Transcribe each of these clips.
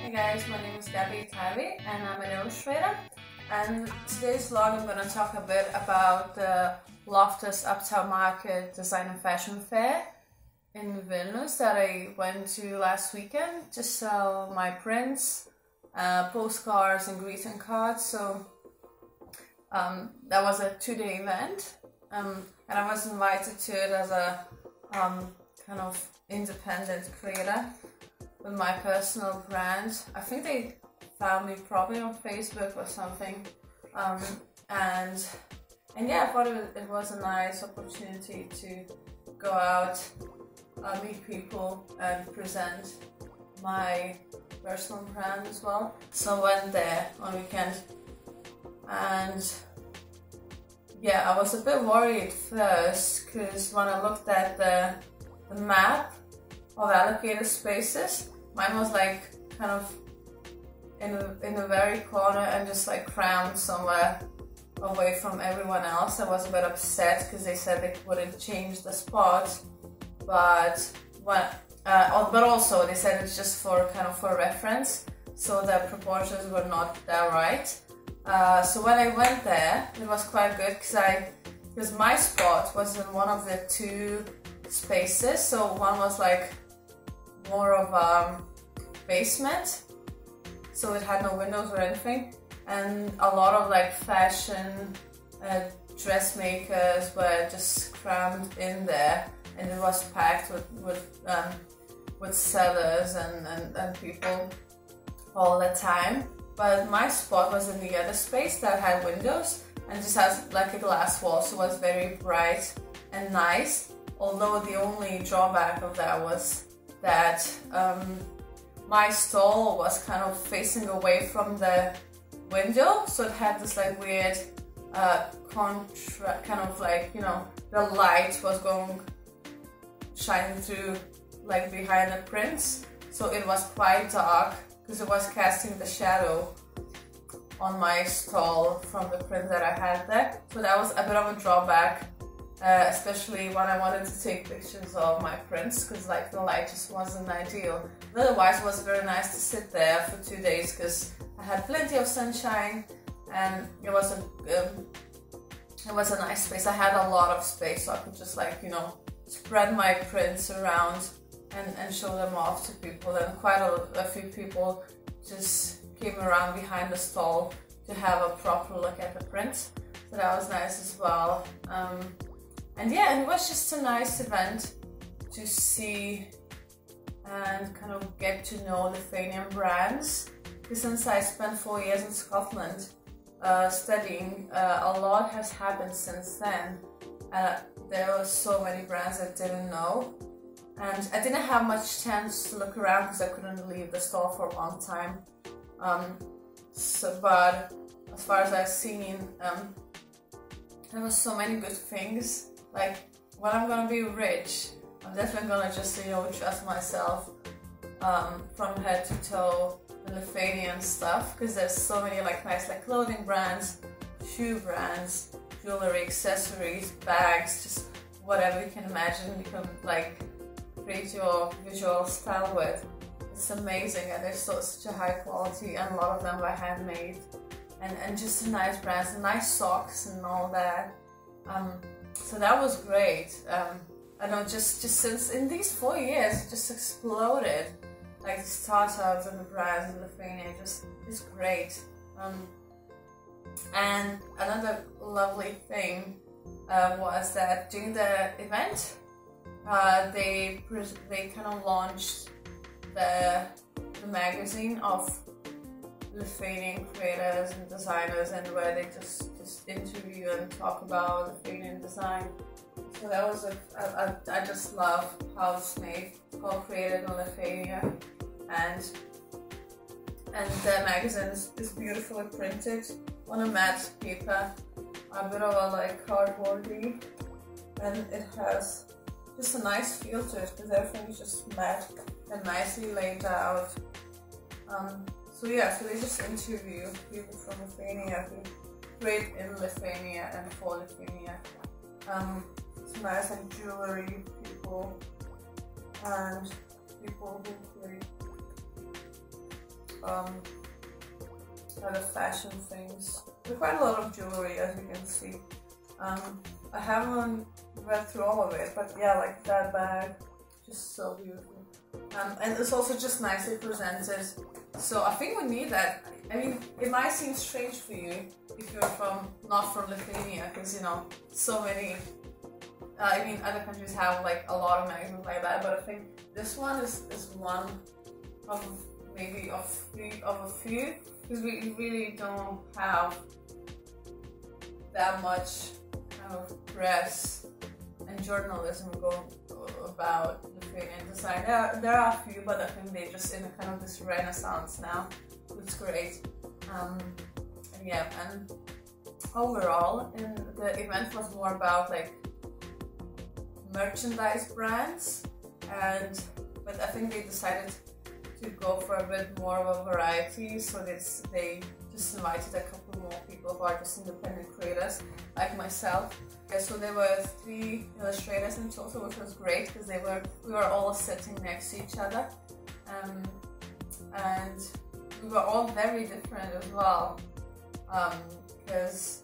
Hey guys, my name is Gabby Tyree and I'm an illustrator. And today's vlog I'm going to talk a bit about the Loftus Uptown Market Design and Fashion Fair in Vilnius that I went to last weekend to sell my prints, postcards and greeting cards. So that was a 2-day event and I was invited to it as a kind of independent creator with my personal brand. I think they found me probably on Facebook or something, and yeah, I thought it was a nice opportunity to go out, meet people and present my personal brand as well. So I went there on weekend, and yeah, I was a bit worried first because when I looked at the map of allocated spaces, mine was like kind of in the very corner and just like crammed somewhere away from everyone else. I was a bit upset because they said they wouldn't change the spot, but also they said it's just for kind of for reference, so the proportions were not that right. So when I went there, it was quite good because my spot was in one of the two spaces. So one was like more of a basement, so it had no windows or anything, and a lot of like fashion dressmakers were just crammed in there, and it was packed with sellers and people all the time. But my spot was in the other space that had windows and just has like a glass wall, so it was very bright and nice. Although the only drawback of that was that my stall was kind of facing away from the window, so it had this like weird kind of like, you know, the light was shining through like behind the prints, so it was quite dark because it was casting the shadow on my stall from the print that I had there. So that was a bit of a drawback, especially when I wanted to take pictures of my prints, because like the light just wasn't ideal. Otherwise, it was very nice to sit there for 2 days because I had plenty of sunshine and it was a nice space. I had a lot of space, so I could just like, you know, spread my prints around and show them off to people. And quite a few people just came around behind the stall to have a proper look at the prints, so that was nice as well. And yeah, and it was just a nice event to see and kind of get to know Lithuanian brands. Because since I spent 4 years in Scotland studying, a lot has happened since then. There were so many brands I didn't know, and I didn't have much chance to look around because I couldn't leave the store for a long time. But as far as I've seen, there were so many good things. Like, when I'm gonna be rich, I'm definitely gonna just, you know, dress myself from head to toe in Lithuanian stuff, because there's so many like nice like clothing brands, shoe brands, jewelry, accessories, bags, just whatever you can imagine you can like create your visual style with. It's amazing, and they're such a high quality, and a lot of them were handmade, and just nice brands and nice socks and all that. So that was great. I know just since in these 4 years it just exploded, like the startups and the brands in Lithuania. It's great. And another lovely thing was that during the event they kind of launched the magazine of Lithuanian creators and designers, and where they just interview and talk about Lithuanian design. So that was I just love how it's made. It's called Created in Lithuania, and the magazine is beautifully printed on a matte paper, a bit of a like cardboardy, and it has just a nice feel to it because everything is just matte and nicely laid out. So yeah, so they just interview people from Lithuania who create in Lithuania and for Lithuania. It's nice, like jewelry people and people who create other fashion things. There's quite a lot of jewelry, as you can see. I haven't read through all of it, but yeah, like that bag, just so beautiful. And it's also just nicely presented. So I think we need that. I mean, it might seem strange for you if you're not from Lithuania, because you know, so many. I mean, other countries have like a lot of magazines like that, but I think this one is one of maybe of a few, because we really don't have that much kind of press and journalism going about Lithuanian design. There are a few, but I think they're just in a kind of this renaissance now. It's great. And yeah, and overall, the event was more about like merchandise brands, but I think they decided to go for a bit more of a variety, so they just invited a couple more people who are just independent creators like myself. Yeah, so there were 3 illustrators in total, which was great because we were all sitting next to each other, and we were all very different as well, because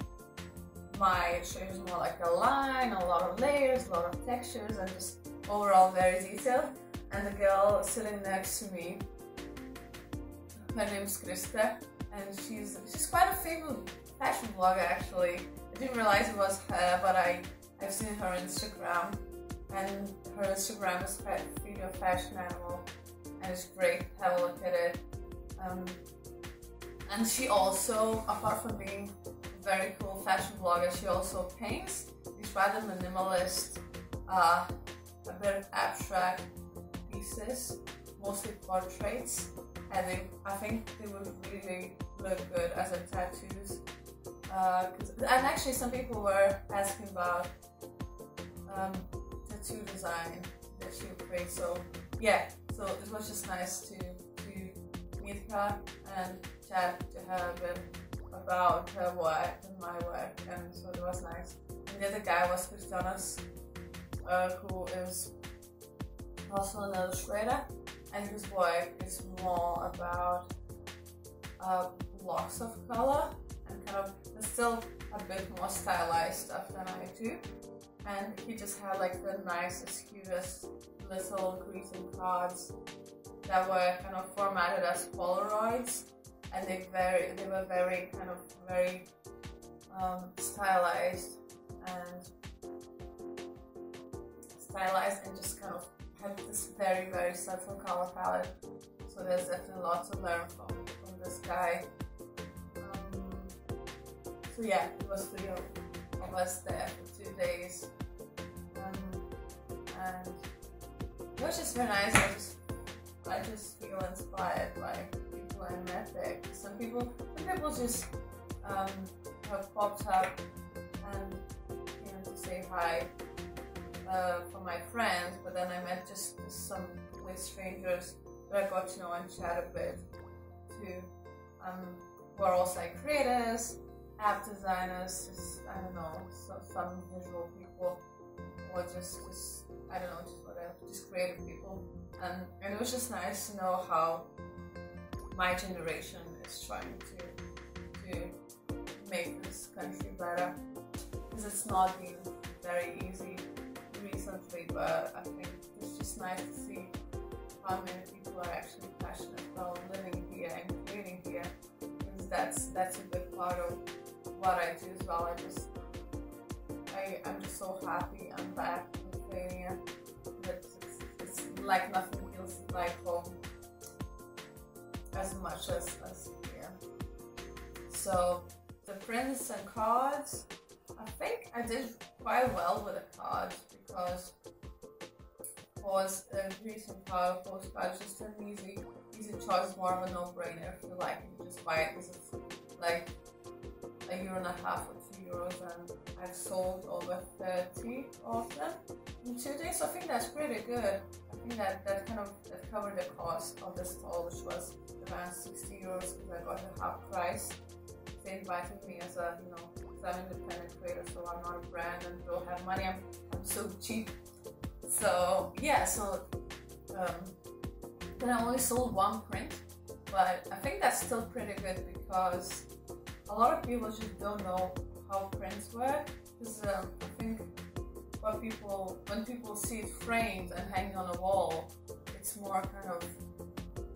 my illustration is more like a line, a lot of layers, a lot of textures, and just overall very detailed. And the girl sitting next to me, her name's Krista, and she's quite a famous fashion blogger actually. I didn't realize it was her, but I've seen her Instagram, and her Instagram is quite Video Fashion Animal, and it's great. Have a look at it. And she also, apart from being a very cool fashion blogger, she also paints these rather minimalist, a bit abstract pieces, mostly portraits, and I think they would really look good as a tattoos. And actually some people were asking about tattoo design that she would create, so yeah, so it was just nice to meet her and chat to her a bit about her work and my work, and so it was nice. And the other guy was Kristianas, who is also an illustrator, and his work is more about blocks of color and kind of still a bit more stylized stuff than I do. And he just had like the nicest, cutest little greeting cards that were kind of formatted as Polaroids, and they were very kind of very stylized and just kind of had this very, very subtle color palette. So there's definitely lots to learn from this guy. So yeah, it was 3 of us there for 2 days, and it was just very nice. I just feel inspired by people I met there. Some people just have popped up and to say hi for my friends, but then I met just some complete strangers that I got to know and chat a bit too. Who are also like creators, app designers, just I don't know, some visual people, or just I don't know, just whatever, just creative people. And it was just nice to know how my generation is trying to make this country better, because it's not been very easy recently, but I think it's just nice to see how many people are actually passionate about living here and creating here, because that's a big part of what I do as well. I'm just so happy I'm back in Lithuania. It's like nothing feels like home as much as here. So the prints and cards, I think I did quite well with the cards, because was a recent card, postcard, just an easy choice, more of a no-brainer. If you like it, you just buy it, because it's like €1.50 or €2, and I've sold over 30 of them in 2 days, so I think that's pretty good. I think that covered the cost of the stall, which was around €60, because I got the half price. They invited me as a, because I'm an independent creator, so I'm not a brand and don't have money, I'm so cheap. So yeah, so then I only sold 1 print, but I think that's still pretty good because a lot of people just don't know how prints work. Because I think when people see it framed and hanging on a wall, it's more kind of,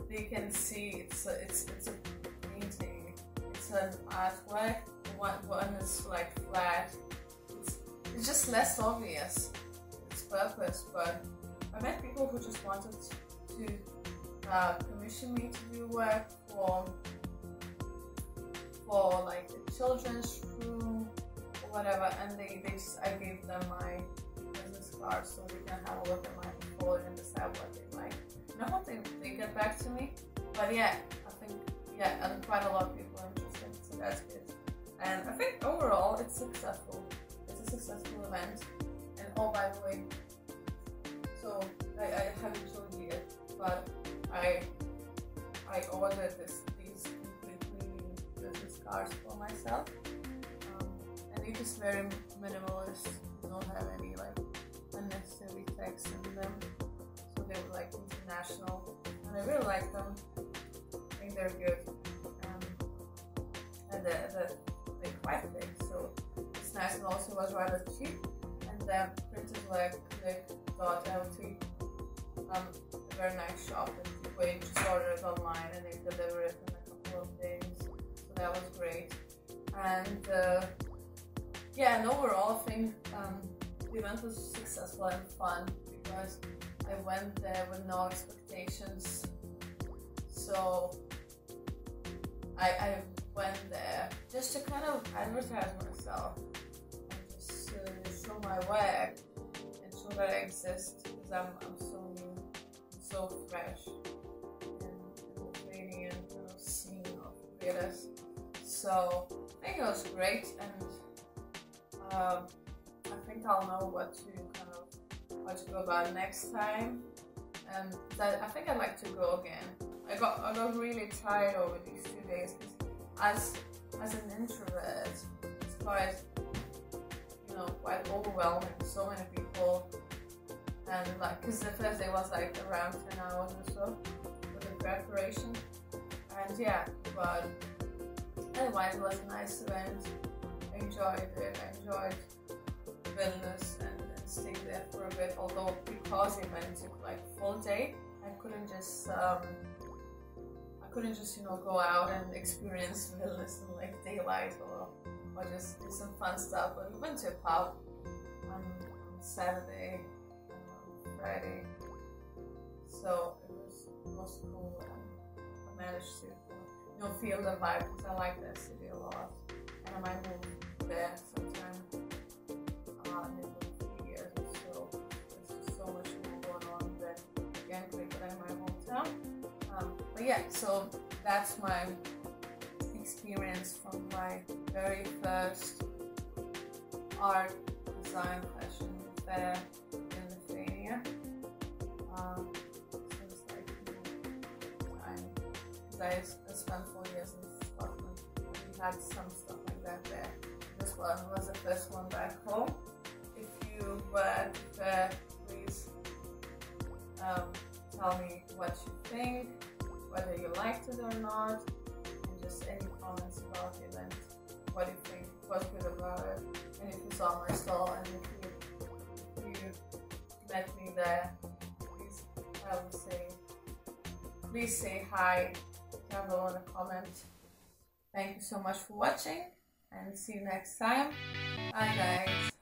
they can see it's a painting, it's an artwork. One is like flat, it's just less obvious its purpose. But I met people who just wanted to commission me to do work for like the children's room or whatever, and I gave them my business card so they can have a look at my portfolio and decide what they like. And I hope they get back to me. But yeah, I think and quite a lot of people are interested, so that's good. And I think overall it's successful. It's a successful event. And oh, by the way, so I haven't showed you yet, but I ordered these completely new business cards for myself, and they're just very minimalist. They don't have any like unnecessary text in them, so they were like international, and I really like them. I think they're good, and they're quite big, so it's nice, and also was rather cheap. And the print is like click.lt, a very nice shop. Where you just order it online and they deliver it in a couple of days, so that was great. And yeah, and overall I think the event was successful and fun because I went there with no expectations. So I went there just to kind of advertise myself and just show my work and show that I exist, because I'm so new, I'm so fresh in the scene of creators. So I think it was great, and I think I'll know what to go about next time. And I think I'd like to go again. I got really tired over these 2 days because as an introvert, it's quite overwhelming. So many people, and like, because the first day was like around 10 hours or so for the preparation, and yeah, but anyway, it was a nice event. I enjoyed it. I enjoyed Vilnius and staying there for a bit. Although because the event took like full day, I couldn't just go out and experience Vilnius in like daylight or just do some fun stuff. But we went to a pub on Saturday and on Friday, so it was cool, and I managed to feel the vibe, because I like that city a lot, and I might move there sometime in a few years or so. There's just so much more going on than than in my hometown. But yeah, so that's my experience from my very first art, design, fashion fair in Lithuania. Since like time, because I spent 4 years in Scotland. We had some stuff like that there. This one was the first one back home. If you were there, please tell me what you think, whether you liked it or not, and just any comments about the event. What do you think was good about it? And if you saw my stall, and if you met me there, please say hi down below in the comment. Thank you so much for watching, and see you next time. Bye guys.